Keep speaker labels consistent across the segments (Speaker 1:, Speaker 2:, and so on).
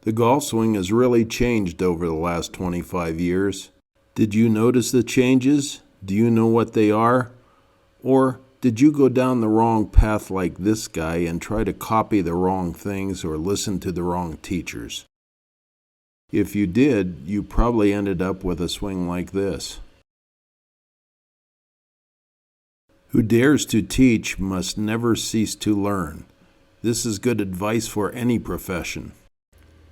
Speaker 1: The golf swing has really changed over the last 25 years. Did you notice the changes? Do you know what they are? Or did you go down the wrong path like this guy and try to copy the wrong things or listen to the wrong teachers? If you did, you probably ended up with a swing like this. Who dares to teach must never cease to learn. This is good advice for any profession.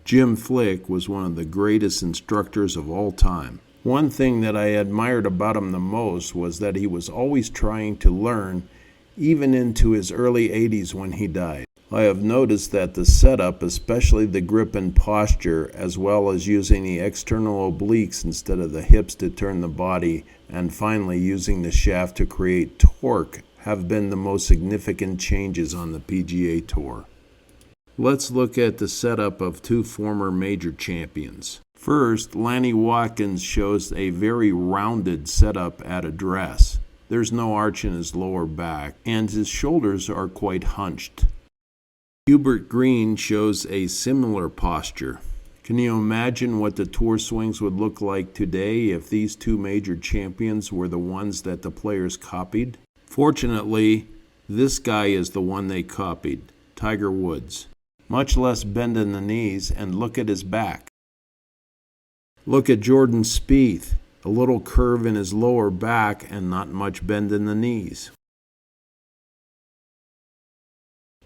Speaker 1: Jim Flick was one of the greatest instructors of all time. One thing that I admired about him the most was that he was always trying to learn, even into his early 80s when he died. I have noticed that the setup, especially the grip and posture, as well as using the external obliques instead of the hips to turn the body, and finally using the shaft to create torque, have been the most significant changes on the PGA Tour. Let's look at the setup of two former major champions. First, Lanny Watkins shows a very rounded setup at address. There's no arch in his lower back, and his shoulders are quite hunched. Hubert Green shows a similar posture. Can you imagine what the tour swings would look like today if these two major champions were the ones that the players copied? Fortunately, this guy is the one they copied, Tiger Woods. Much less bend in the knees, and look at his back. Look at Jordan Spieth, a little curve in his lower back and not much bend in the knees.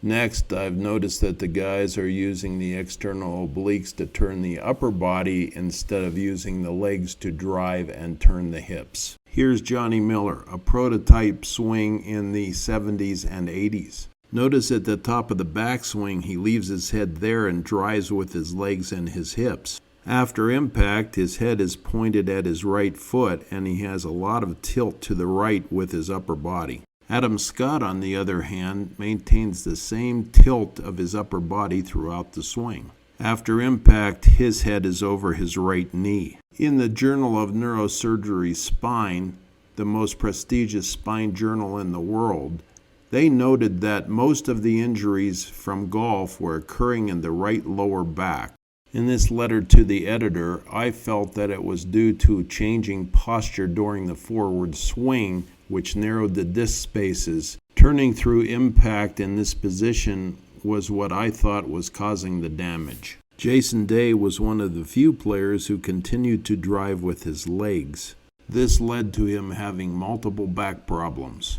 Speaker 1: Next, I've noticed that the guys are using the external obliques to turn the upper body instead of using the legs to drive and turn the hips. Here's Johnny Miller, a prototype swing in the 70s and 80s. Notice at the top of the backswing, he leaves his head there and drives with his legs and his hips. After impact, his head is pointed at his right foot and he has a lot of tilt to the right with his upper body. Adam Scott, on the other hand, maintains the same tilt of his upper body throughout the swing. After impact, his head is over his right knee. In the Journal of Neurosurgery Spine, the most prestigious spine journal in the world, they noted that most of the injuries from golf were occurring in the right lower back. In this letter to the editor, I felt that it was due to changing posture during the forward swing, which narrowed the disc spaces. Turning through impact in this position was what I thought was causing the damage. Jason Day was one of the few players who continued to drive with his legs. This led to him having multiple back problems.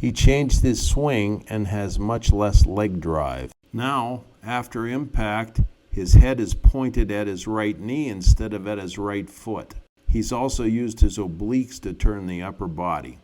Speaker 1: He changed his swing and has much less leg drive. Now, after impact, his head is pointed at his right knee instead of at his right foot. He's also used his obliques to turn the upper body.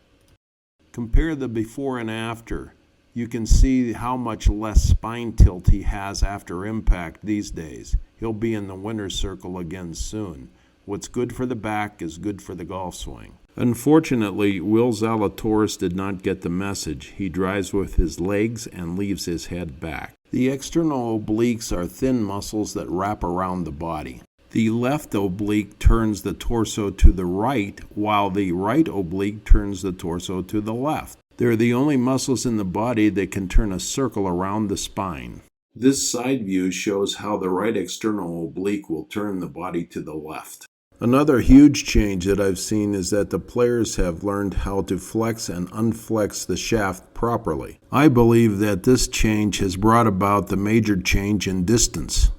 Speaker 1: Compare the before and after. You can see how much less spine tilt he has after impact these days. He'll be in the winner's circle again soon. What's good for the back is good for the golf swing. Unfortunately, Will Zalatoris did not get the message. He drives with his legs and leaves his head back. The external obliques are thin muscles that wrap around the body. The left oblique turns the torso to the right, while the right oblique turns the torso to the left. They're the only muscles in the body that can turn a circle around the spine. This side view shows how the right external oblique will turn the body to the left. Another huge change that I've seen is that the players have learned how to flex and unflex the shaft properly. I believe that this change has brought about the major change in distance.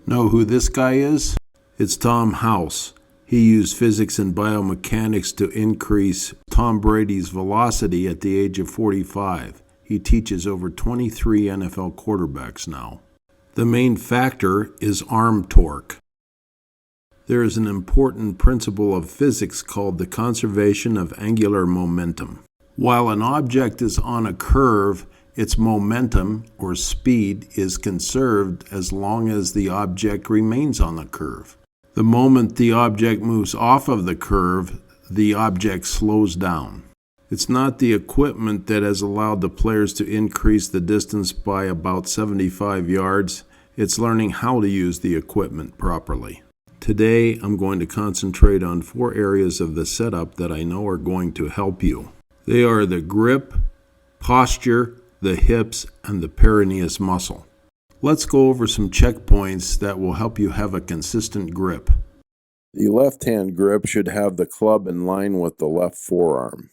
Speaker 1: Know who this guy is? It's Tom House. He used physics and biomechanics to increase Tom Brady's velocity at the age of 45. He teaches over 23 NFL quarterbacks now. The main factor is arm torque. There is an important principle of physics called the conservation of angular momentum. While an object is on a curve, its momentum, or speed, is conserved as long as the object remains on the curve. The moment the object moves off of the curve, the object slows down. It's not the equipment that has allowed the players to increase the distance by about 75 yards. It's learning how to use the equipment properly. Today, I'm going to concentrate on 4 areas of the setup that I know are going to help you. They are the grip, posture, the hips, and the peroneus muscle. Let's go over some checkpoints that will help you have a consistent grip.
Speaker 2: The left-hand grip should have the club in line with the left forearm.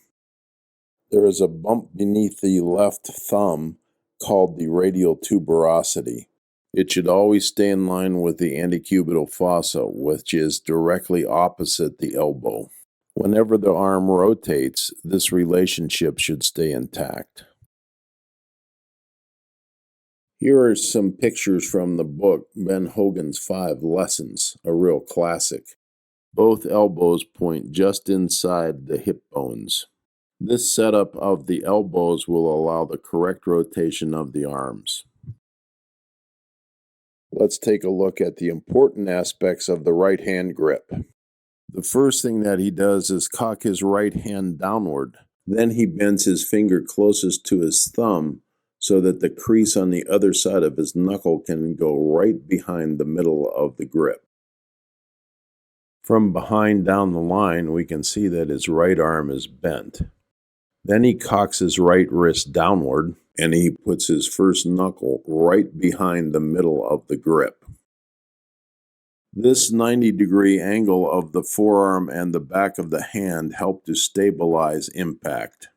Speaker 2: There is a bump beneath the left thumb called the radial tuberosity. It should always stay in line with the antecubital fossa, which is directly opposite the elbow. Whenever the arm rotates, this relationship should stay intact. Here are some pictures from the book Ben Hogan's 5 Lessons, a real classic. Both elbows point just inside the hip bones. This setup of the elbows will allow the correct rotation of the arms. Let's take a look at the important aspects of the right hand grip. The first thing that he does is cock his right hand downward. Then he bends his finger closest to his thumb so that the crease on the other side of his knuckle can go right behind the middle of the grip. From behind down the line, we can see that his right arm is bent. Then he cocks his right wrist downward, and he puts his first knuckle right behind the middle of the grip. This 90-degree angle of the forearm and the back of the hand help to stabilize impact.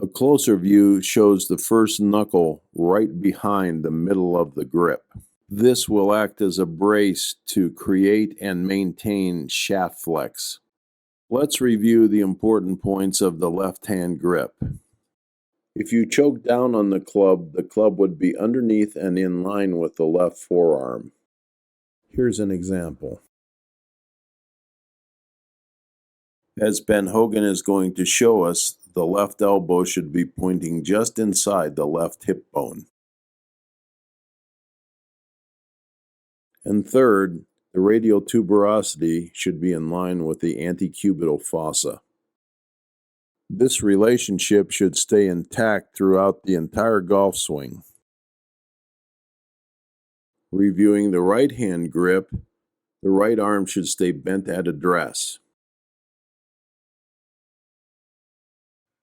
Speaker 2: A closer view shows the first knuckle right behind the middle of the grip. This will act as a brace to create and maintain shaft flex. Let's review the important points of the left-hand grip. If you choke down on the club would be underneath and in line with the left forearm. Here's an example. As Ben Hogan is going to show us, the left elbow should be pointing just inside the left hip bone. And third, the radial tuberosity should be in line with the antecubital fossa. This relationship should stay intact throughout the entire golf swing. Reviewing the right hand grip, the right arm should stay bent at address.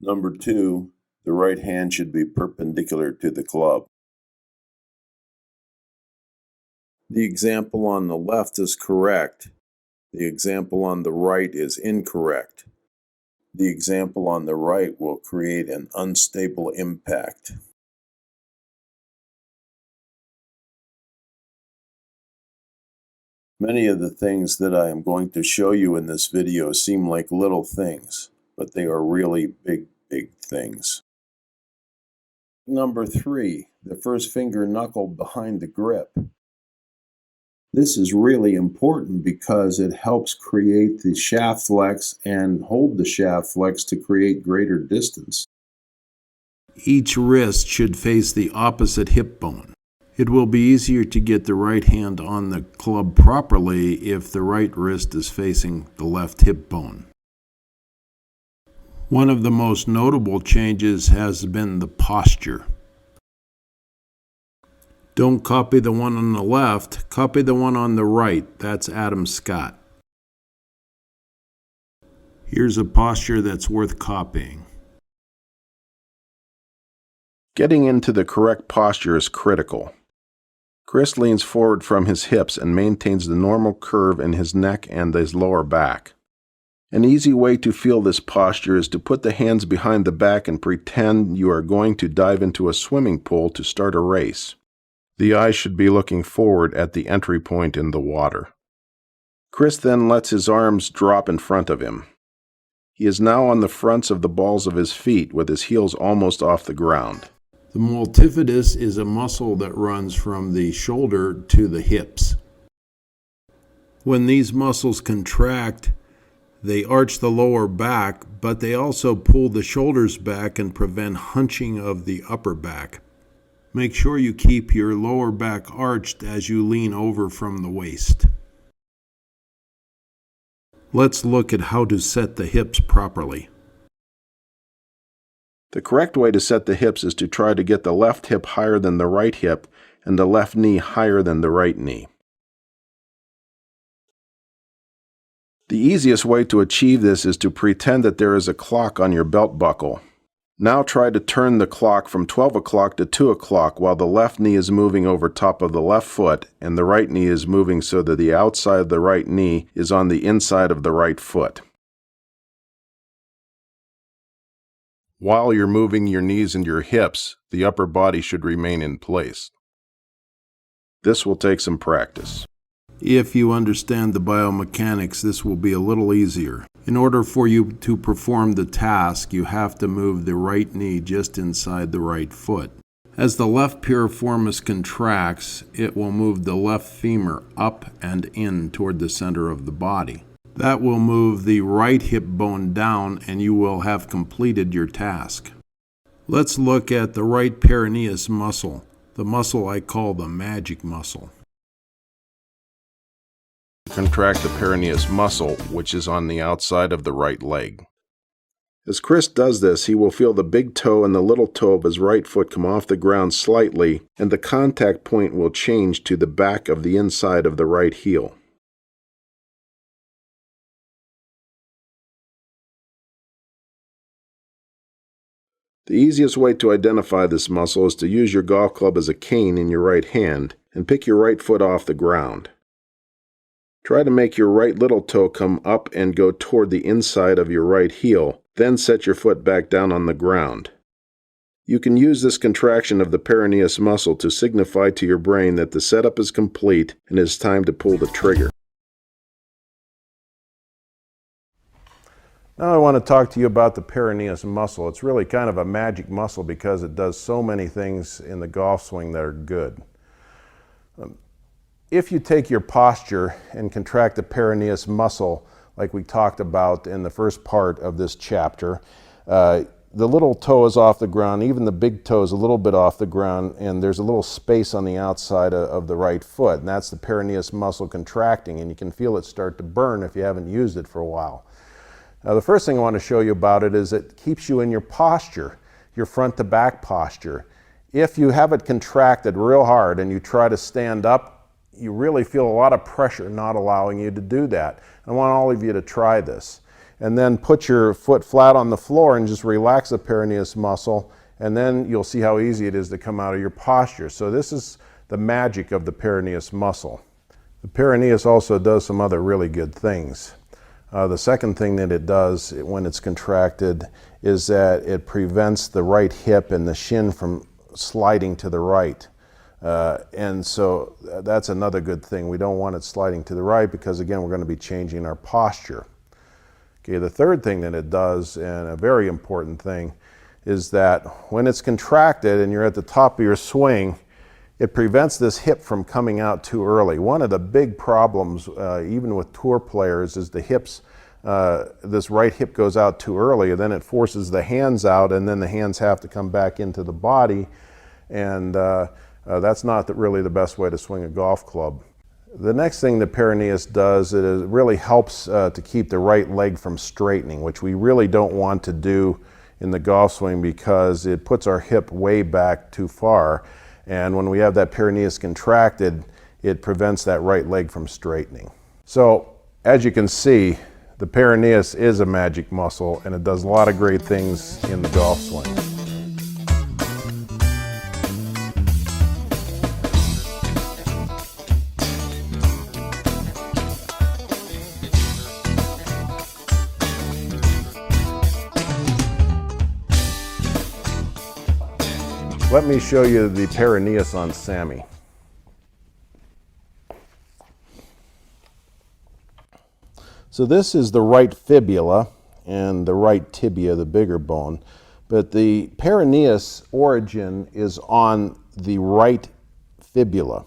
Speaker 2: Number 2, the right hand should be perpendicular to the club. The example on the left is correct. The example on the right is incorrect. The example on the right will create an unstable impact. Many of the things that I am going to show you in this video seem like little things, but they are really big things. Number 3, the first finger knuckle behind the grip. This is really important because it helps create the shaft flex and hold the shaft flex to create greater distance.
Speaker 1: Each wrist should face the opposite hip bone. It will be easier to get the right hand on the club properly if the right wrist is facing the left hip bone. One of the most notable changes has been the posture. Don't copy the one on the left, copy the one on the right. That's Adam Scott. Here's a posture that's worth copying.
Speaker 2: Getting into the correct posture is critical. Chris leans forward from his hips and maintains the normal curve in his neck and his lower back. An easy way to feel this posture is to put the hands behind the back and pretend you are going to dive into a swimming pool to start a race. The eyes should be looking forward at the entry point in the water. Chris then lets his arms drop in front of him. He is now on the fronts of the balls of his feet with his heels almost off the ground.
Speaker 1: The multifidus is a muscle that runs from the shoulder to the hips. When these muscles contract, they arch the lower back, but they also pull the shoulders back and prevent hunching of the upper back. Make sure you keep your lower back arched as you lean over from the waist. Let's look at how to set the hips properly.
Speaker 2: The correct way to set the hips is to try to get the left hip higher than the right hip and the left knee higher than the right knee. The easiest way to achieve this is to pretend that there is a clock on your belt buckle. Now try to turn the clock from 12 o'clock to 2 o'clock while the left knee is moving over top of the left foot and the right knee is moving so that the outside of the right knee is on the inside of the right foot. While you're moving your knees and your hips, the upper body should remain in place. This will take some practice.
Speaker 1: If you understand the biomechanics, this will be a little easier. In order for you to perform the task, you have to move the right knee just inside the right foot. As the left piriformis contracts, it will move the left femur up and in toward the center of the body. That will move the right hip bone down, and you will have completed your task. Let's look at the right peroneus muscle, the muscle I call the magic muscle.
Speaker 2: Contract the peroneus muscle, which is on the outside of the right leg. As Chris does this, he will feel the big toe and the little toe of his right foot come off the ground slightly, and the contact point will change to the back of the inside of the right heel. The easiest way to identify this muscle is to use your golf club as a cane in your right hand and pick your right foot off the ground. Try to make your right little toe come up and go toward the inside of your right heel, then set your foot back down on the ground. You can use this contraction of the peroneus muscle to signify to your brain that the setup is complete and it is time to pull the trigger. Now I want to talk to you about the peroneus muscle. It's really kind of a magic muscle because it does so many things in the golf swing that are good. If you take your posture and contract the peroneus muscle, like we talked about in the first part of this chapter, the little toe is off the ground, even the big toe is a little bit off the ground, and there's a little space on the outside of the right foot, and that's the peroneus muscle contracting, and you can feel it start to burn if you haven't used it for a while. Now, the first thing I want to show you about it is it keeps you in your posture, your front to back posture. If you have it contracted real hard and you try to stand up, you really feel a lot of pressure not allowing you to do that. I want all of you to try this. And then put your foot flat on the floor and just relax the peroneus muscle, and then you'll see how easy it is to come out of your posture. So this is the magic of the peroneus muscle. The peroneus also does some other really good things. The second thing that it does when it's contracted is that it prevents the right hip and the shin from sliding to the right. And so that's another good thing. We don't want it sliding to the right because, again, we're going to be changing our posture. Okay, the third thing that it does, and a very important thing, is that when it's contracted and you're at the top of your swing, it prevents this hip from coming out too early. One of the big problems, even with tour players, is the hips. This right hip goes out too early, and then it forces the hands out, and then the hands have to come back into the body, and that's not really the best way to swing a golf club. The next thing the peroneus does is it really helps to keep the right leg from straightening, which we really don't want to do in the golf swing because it puts our hip way back too far. And when we have that peroneus contracted, it prevents that right leg from straightening. So, as you can see, the peroneus is a magic muscle and it does a lot of great things in the golf swing. Let me show you the peroneus on Sammy. So this is the right fibula and the right tibia, the bigger bone, but the peroneus origin is on the right fibula.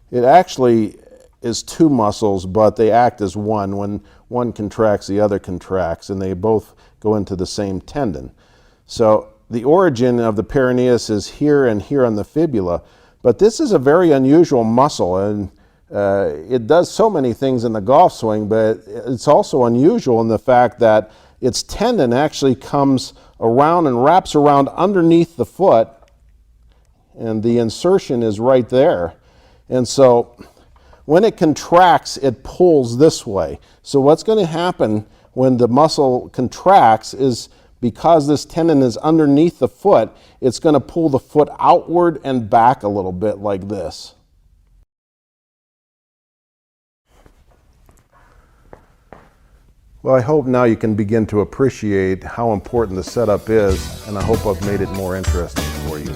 Speaker 2: It actually is two muscles, but they act as one. When one contracts, the other contracts, and they both go into the same tendon. So the origin of the peroneus is here and here on the fibula, but this is a very unusual muscle, and it does so many things in the golf swing, but it's also unusual in the fact that its tendon actually comes around and wraps around underneath the foot, and the insertion is right there. And so when it contracts, it pulls this way. So what's going to happen when the muscle contracts is
Speaker 1: because this tendon is underneath the foot, it's going to pull the foot outward and back a little bit like this. Well, I hope now you can begin to appreciate how important the setup is, and I hope I've made it more interesting for you.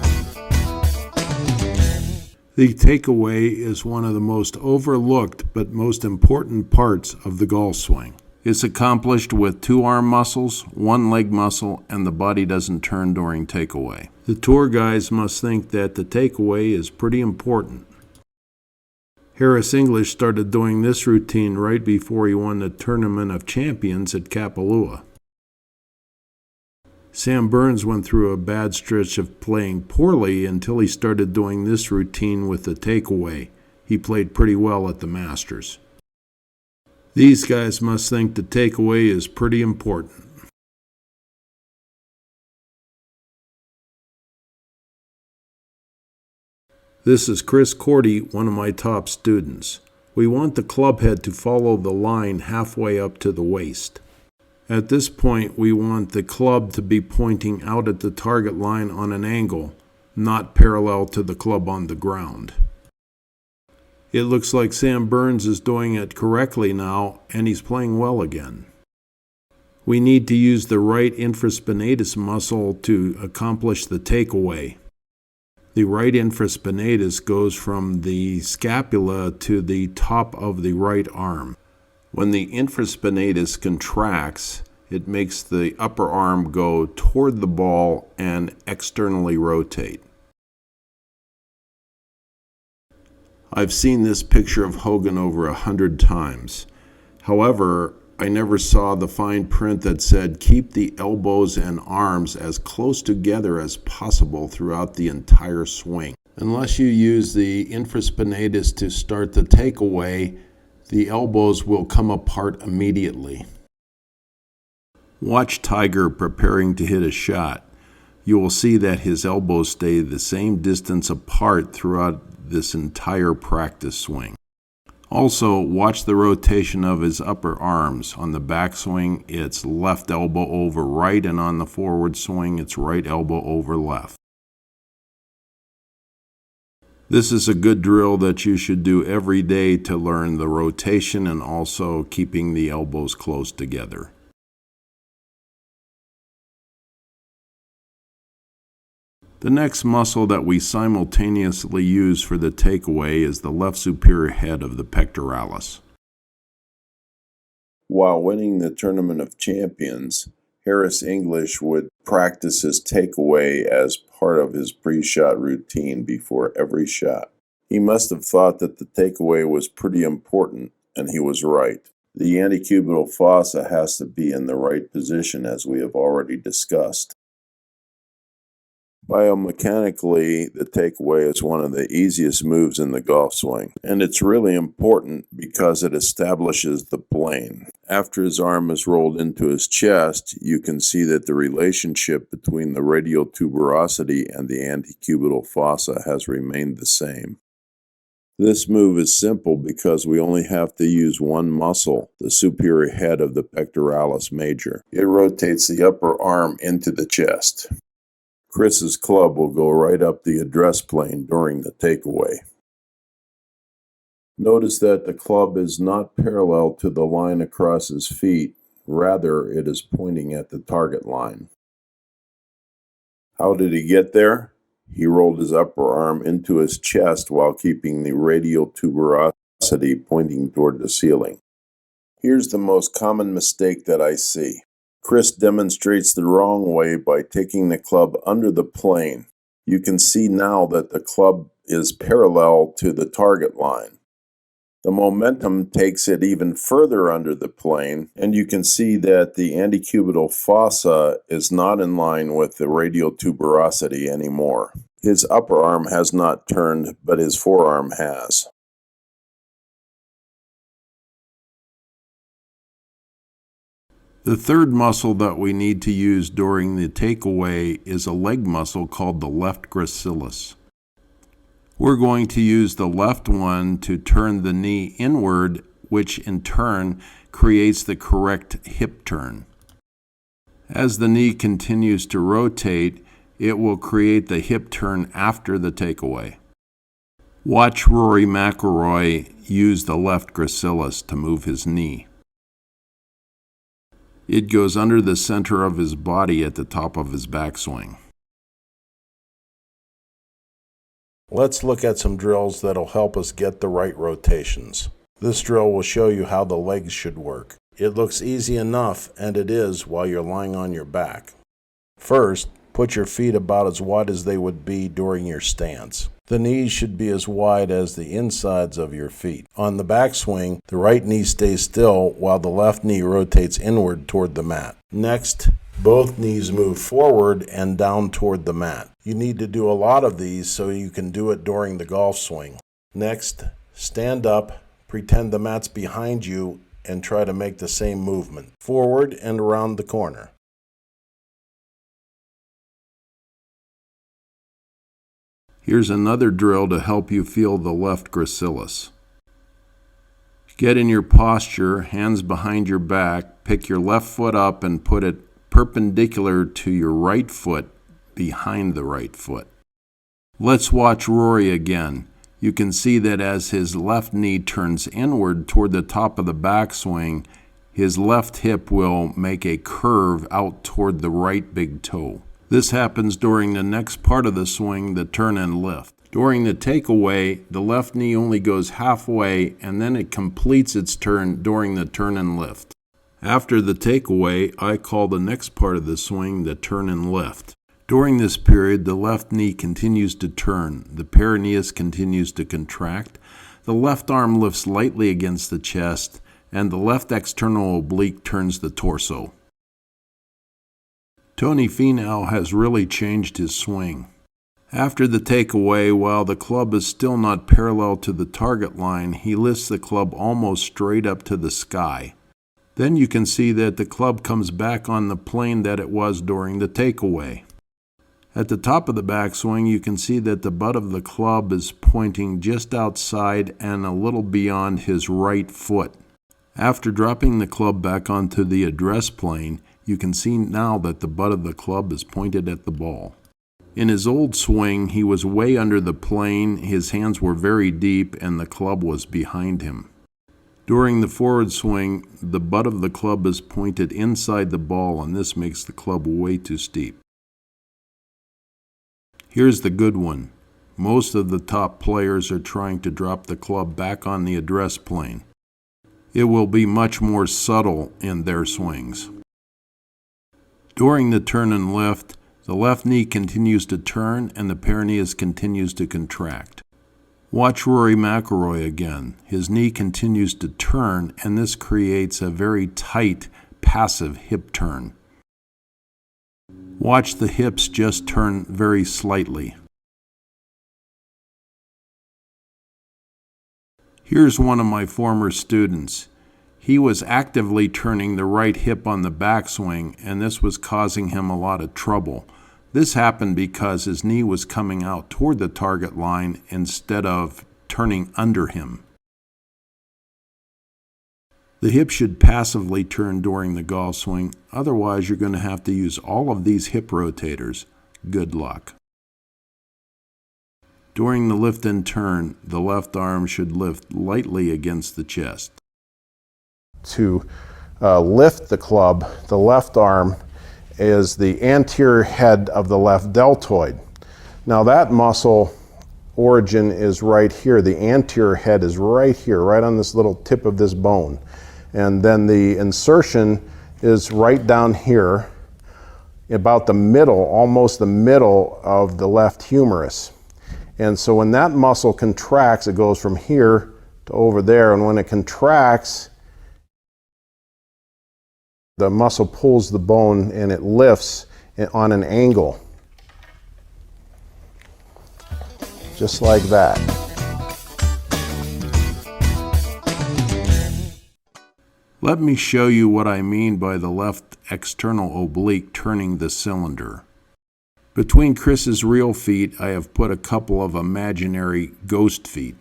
Speaker 1: The takeaway is one of the most overlooked but most important parts of the golf swing. It's accomplished with 2 arm muscles, 1 leg muscle, and the body doesn't turn during takeaway. The tour guys must think that the takeaway is pretty important. Harris English started doing this routine right before he won the Tournament of Champions at Kapalua. Sam Burns went through a bad stretch of playing poorly until he started doing this routine with the takeaway. He played pretty well at the Masters. These guys must think the takeaway is pretty important. This is Chris Cordy, one of my top students. We want the club head to follow the line halfway up to the waist. At this point, we want the club to be pointing out at the target line on an angle, not parallel to the club on the ground. It looks like Sam Burns is doing it correctly now, and he's playing well again. We need to use the right infraspinatus muscle to accomplish the takeaway. The right infraspinatus goes from the scapula to the top of the right arm. When the infraspinatus contracts, it makes the upper arm go toward the ball and externally rotate. I've seen this picture of Hogan over 100 times. However, I never saw the fine print that said keep the elbows and arms as close together as possible throughout the entire swing. Unless you use the infraspinatus to start the takeaway, the elbows will come apart immediately. Watch Tiger preparing to hit a shot. You will see that his elbows stay the same distance apart throughout this entire practice swing. Also, watch the rotation of his upper arms. On the backswing, it's left elbow over right, and on the forward swing, it's right elbow over left. This is a good drill that you should do every day to learn the rotation and also keeping the elbows close together. The next muscle that we simultaneously use for the takeaway is the left superior head of the pectoralis.
Speaker 2: While winning the Tournament of Champions, Harris English would practice his takeaway as part of his pre-shot routine before every shot. He must have thought that the takeaway was pretty important, and he was right. The antecubital fossa has to be in the right position, as we have already discussed. Biomechanically, the takeaway is one of the easiest moves in the golf swing, and it's really important because it establishes the plane. After his arm is rolled into his chest, you can see that the relationship between the radial tuberosity and the antecubital fossa has remained the same. This move is simple because we only have to use one muscle, the superior head of the pectoralis major. It rotates the upper arm into the chest. Chris's club will go right up the address plane during the takeaway. Notice that the club is not parallel to the line across his feet, rather it is pointing at the target line. How did he get there? He rolled his upper arm into his chest while keeping the radial tuberosity pointing toward the ceiling. Here's the most common mistake that I see. Chris demonstrates the wrong way by taking the club under the plane. You can see now that the club is parallel to the target line. The momentum takes it even further under the plane, and you can see that the antecubital fossa is not in line with the radial tuberosity anymore. His upper arm has not turned, but his forearm has.
Speaker 1: The third muscle that we need to use during the takeaway is a leg muscle called the left gracilis. We're going to use the left one to turn the knee inward, which in turn creates the correct hip turn. As the knee continues to rotate, it will create the hip turn after the takeaway. Watch Rory McIlroy use the left gracilis to move his knee. It goes under the center of his body at the top of his backswing.
Speaker 3: Let's look at some drills that'll help us get the right rotations. This drill will show you how the legs should work. It looks easy enough, and it is while you're lying on your back. First, put your feet about as wide as they would be during your stance. The knees should be as wide as the insides of your feet. On the backswing, the right knee stays still while the left knee rotates inward toward the mat. Next, both knees move forward and down toward the mat. You need to do a lot of these so you can do it during the golf swing. Next, stand up, pretend the mat's behind you, and try to make the same movement, forward and around the corner.
Speaker 1: Here's another drill to help you feel the left gracilis. Get in your posture, hands behind your back, pick your left foot up and put it perpendicular to your right foot behind the right foot. Let's watch Rory again. You can see that as his left knee turns inward toward the top of the backswing, his left hip will make a curve out toward the right big toe. This happens during the next part of the swing, the turn and lift. During the takeaway, the left knee only goes halfway and then it completes its turn during the turn and lift. After the takeaway, I call the next part of the swing the turn and lift. During this period, the left knee continues to turn, the peroneus continues to contract, the left arm lifts lightly against the chest, and the left external oblique turns the torso. Tony Finau has really changed his swing. After the takeaway, while the club is still not parallel to the target line, he lifts the club almost straight up to the sky. Then you can see that the club comes back on the plane that it was during the takeaway. At the top of the backswing, you can see that the butt of the club is pointing just outside and a little beyond his right foot. After dropping the club back onto the address plane, you can see now that the butt of the club is pointed at the ball. In his old swing, he was way under the plane, his hands were very deep, and the club was behind him. During the forward swing, the butt of the club is pointed inside the ball, and this makes the club way too steep. Here's the good one. Most of the top players are trying to drop the club back on the address plane. It will be much more subtle in their swings. During the turn and lift, the left knee continues to turn and the peroneus continues to contract. Watch Rory McIlroy again. His knee continues to turn and this creates a very tight, passive hip turn. Watch the hips just turn very slightly. Here's one of my former students. He was actively turning the right hip on the backswing, and this was causing him a lot of trouble. This happened because his knee was coming out toward the target line instead of turning under him. The hip should passively turn during the golf swing, otherwise you're going to have to use all of these hip rotators. Good luck. During the lift and turn, the left arm should lift lightly against the chest.
Speaker 3: To lift the club, the left arm is the anterior head of the left deltoid. Now that muscle origin is right here. The anterior head is right here, right on this little tip of this bone. And then the insertion is right down here, about the middle, almost the middle of the left humerus. And so when that muscle contracts, it goes from here to over there. And when it contracts, the muscle pulls the bone and it lifts on an angle. Just like that.
Speaker 1: Let me show you what I mean by the left external oblique turning the cylinder. Between Chris's real feet, I have put a couple of imaginary ghost feet.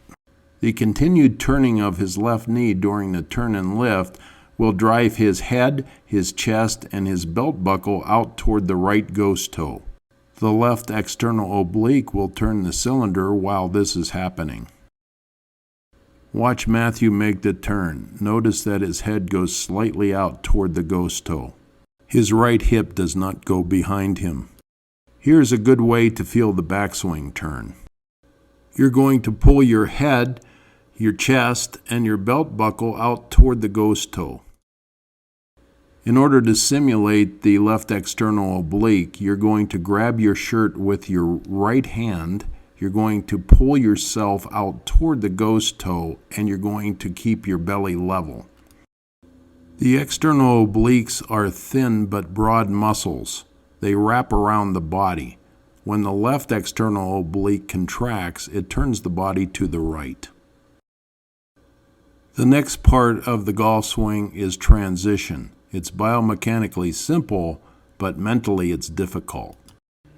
Speaker 1: The continued turning of his left knee during the turn and lift will drive his head, his chest, and his belt buckle out toward the right ghost toe. The left external oblique will turn the cylinder while this is happening. Watch Matthew make the turn. Notice that his head goes slightly out toward the ghost toe. His right hip does not go behind him. Here's a good way to feel the backswing turn. You're going to pull your head, your chest, and your belt buckle out toward the ghost toe. In order to simulate the left external oblique, you're going to grab your shirt with your right hand, you're going to pull yourself out toward the ghost toe, and you're going to keep your belly level. The external obliques are thin but broad muscles. They wrap around the body. When the left external oblique contracts, it turns the body to the right. The next part of the golf swing is transition. It's biomechanically simple, but mentally it's difficult.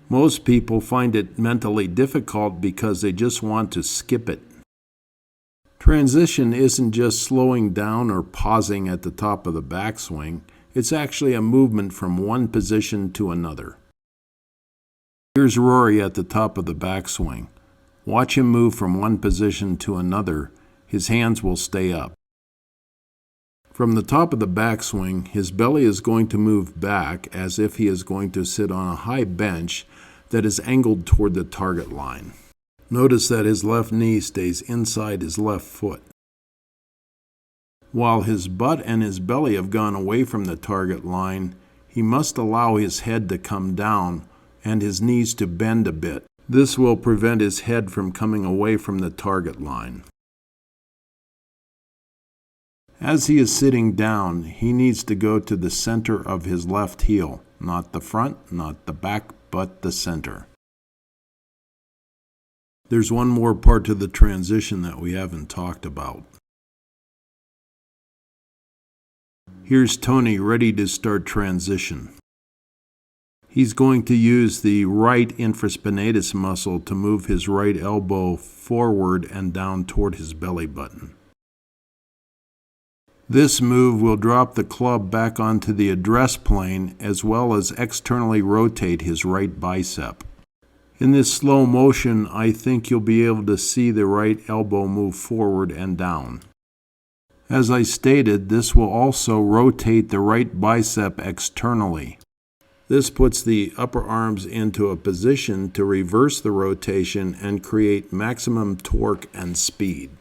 Speaker 1: Most people find it mentally difficult because they just want to skip it. Transition isn't just slowing down or pausing at the top of the backswing. It's actually a movement from one position to another. Here's Rory at the top of the backswing. Watch him move from one position to another. His hands will stay up. From the top of the backswing, his belly is going to move back as if he is going to sit on a high bench that is angled toward the target line. Notice that his left knee stays inside his left foot. While his butt and his belly have gone away from the target line, he must allow his head to come down and his knees to bend a bit. This will prevent his head from coming away from the target line. As he is sitting down, he needs to go to the center of his left heel, not the front, not the back, but the center. There's one more part to the transition that we haven't talked about. Here's Tony ready to start transition. He's going to use the right infraspinatus muscle to move his right elbow forward and down toward his belly button. This move will drop the club back onto the address plane as well as externally rotate his right bicep. In this slow motion, I think you'll be able to see the right elbow move forward and down. As I stated, this will also rotate the right bicep externally. This puts the upper arms into a position to reverse the rotation and create maximum torque and speed.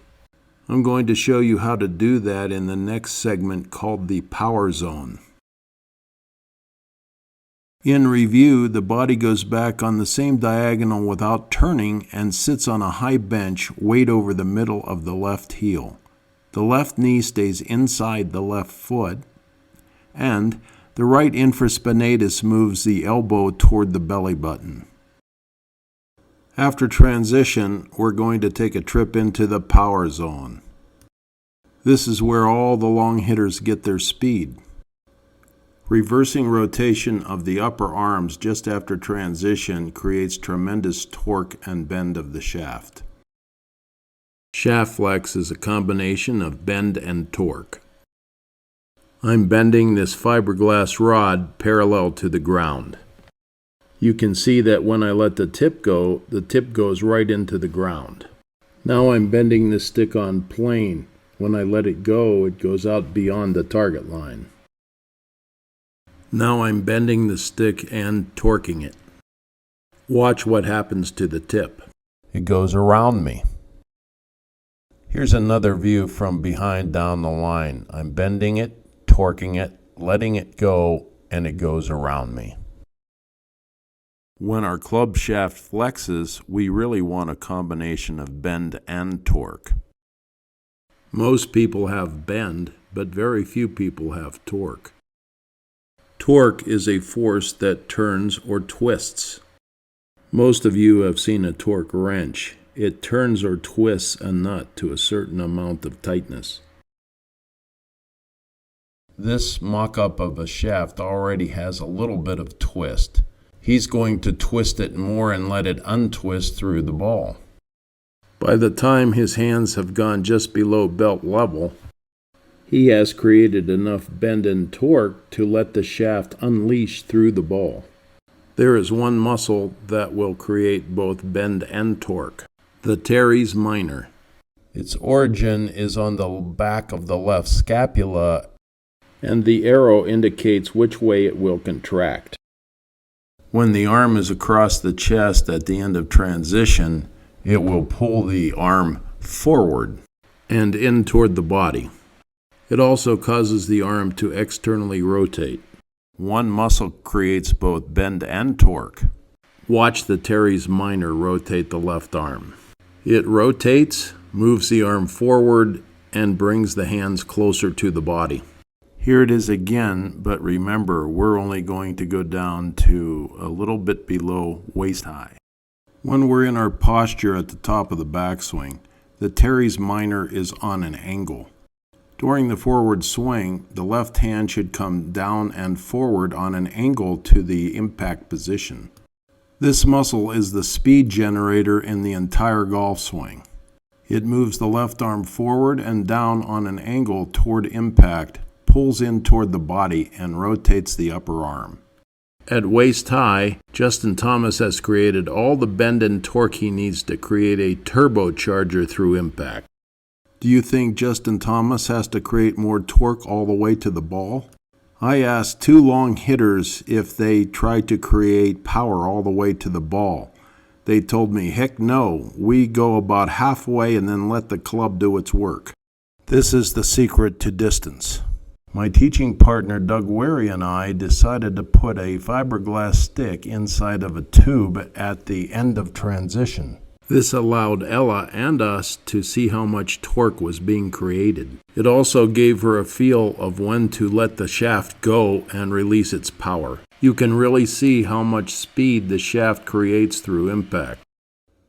Speaker 1: I'm going to show you how to do that in the next segment called the power zone. In review, the body goes back on the same diagonal without turning and sits on a high bench weight over the middle of the left heel. The left knee stays inside the left foot, and the right infraspinatus moves the elbow toward the belly button. After transition, we're going to take a trip into the power zone. This is where all the long hitters get their speed. Reversing rotation of the upper arms just after transition creates tremendous torque and bend of the shaft. Shaft flex is a combination of bend and torque. I'm bending this fiberglass rod parallel to the ground. You can see that when I let the tip goes right into the ground. Now I'm bending the stick on plane. When I let it goes out beyond the target line. Now I'm bending the stick and torquing it. Watch what happens to the tip. It goes around me. Here's another view from behind down the line. I'm bending it, torquing it, letting it go, and it goes around me. When our club shaft flexes, we really want a combination of bend and torque. Most people have bend, but very few people have torque. Torque is a force that turns or twists. Most of you have seen a torque wrench. It turns or twists a nut to a certain amount of tightness. This mock-up of a shaft already has a little bit of twist. He's going to twist it more and let it untwist through the ball. By the time his hands have gone just below belt level, He has created enough bend and torque to let the shaft unleash through the ball. There is one muscle that will create both bend and torque, the teres minor. Its origin is on the back of the left scapula, and the arrow indicates which way it will contract. When the arm is across the chest at the end of transition, it will pull the arm forward and in toward the body. It also causes the arm to externally rotate. One muscle creates both bend and torque. Watch the teres minor rotate the left arm. It rotates, moves the arm forward, and brings the hands closer to the body. Here it is again, but remember, we're only going to go down to a little bit below waist high. When we're in our posture at the top of the backswing, the teres minor is on an angle. During the forward swing, the left hand should come down and forward on an angle to the impact position. This muscle is the speed generator in the entire golf swing. It moves the left arm forward and down on an angle toward impact, pulls in toward the body, and rotates the upper arm. At waist high, Justin Thomas has created all the bend and torque he needs to create a turbocharger through impact. Do you think Justin Thomas has to create more torque all the way to the ball? I asked two long hitters if they tried to create power all the way to the ball. They told me, heck no, we go about halfway and then let the club do its work. This is the secret to distance. My teaching partner Doug Wary and I decided to put a fiberglass stick inside of a tube at the end of transition. This allowed Ella and us to see how much torque was being created. It also gave her a feel of when to let the shaft go and release its power. You can really see how much speed the shaft creates through impact.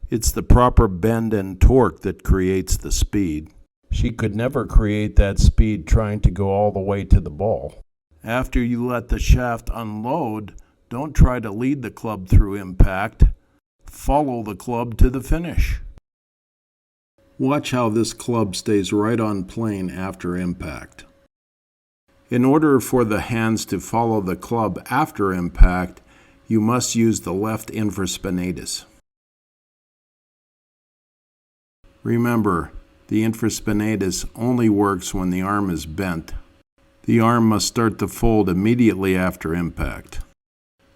Speaker 1: It's the proper bend and torque that creates the speed. She could never create that speed trying to go all the way to the ball. After you let the shaft unload, don't try to lead the club through impact. Follow the club to the finish. Watch how this club stays right on plane after impact. In order for the hands to follow the club after impact, you must use the left infraspinatus. Remember, the infraspinatus only works when the arm is bent. The arm must start to fold immediately after impact.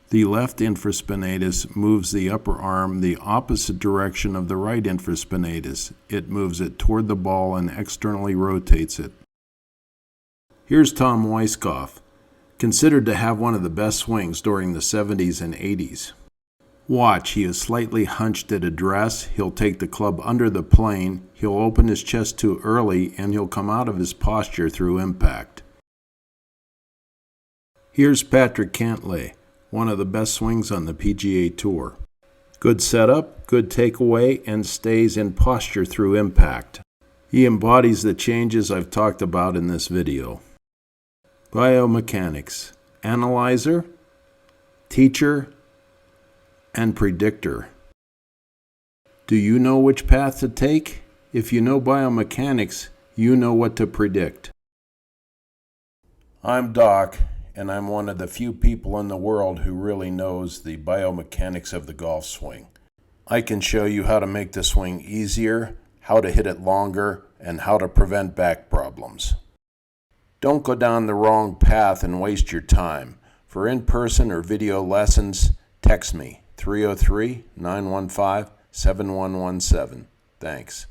Speaker 1: The left infraspinatus moves the upper arm the opposite direction of the right infraspinatus. It moves it toward the ball and externally rotates it. Here's Tom Weiskopf, considered to have one of the best swings during the 70s and 80s. Watch, he is slightly hunched at address, he'll take the club under the plane, he'll open his chest too early, and he'll come out of his posture through impact. Here's Patrick Cantlay, one of the best swings on the PGA Tour. Good setup, good takeaway, and stays in posture through impact. He embodies the changes I've talked about in this video. Biomechanics, analyzer, teacher, and predictor. Do you know which path to take? If you know biomechanics, you know what to predict. I'm Doc, and I'm one of the few people in the world who really knows the biomechanics of the golf swing. I can show you how to make the swing easier, how to hit it longer, and how to prevent back problems. Don't go down the wrong path and waste your time. For in-person or video lessons, text me 303-915-7117. Thanks.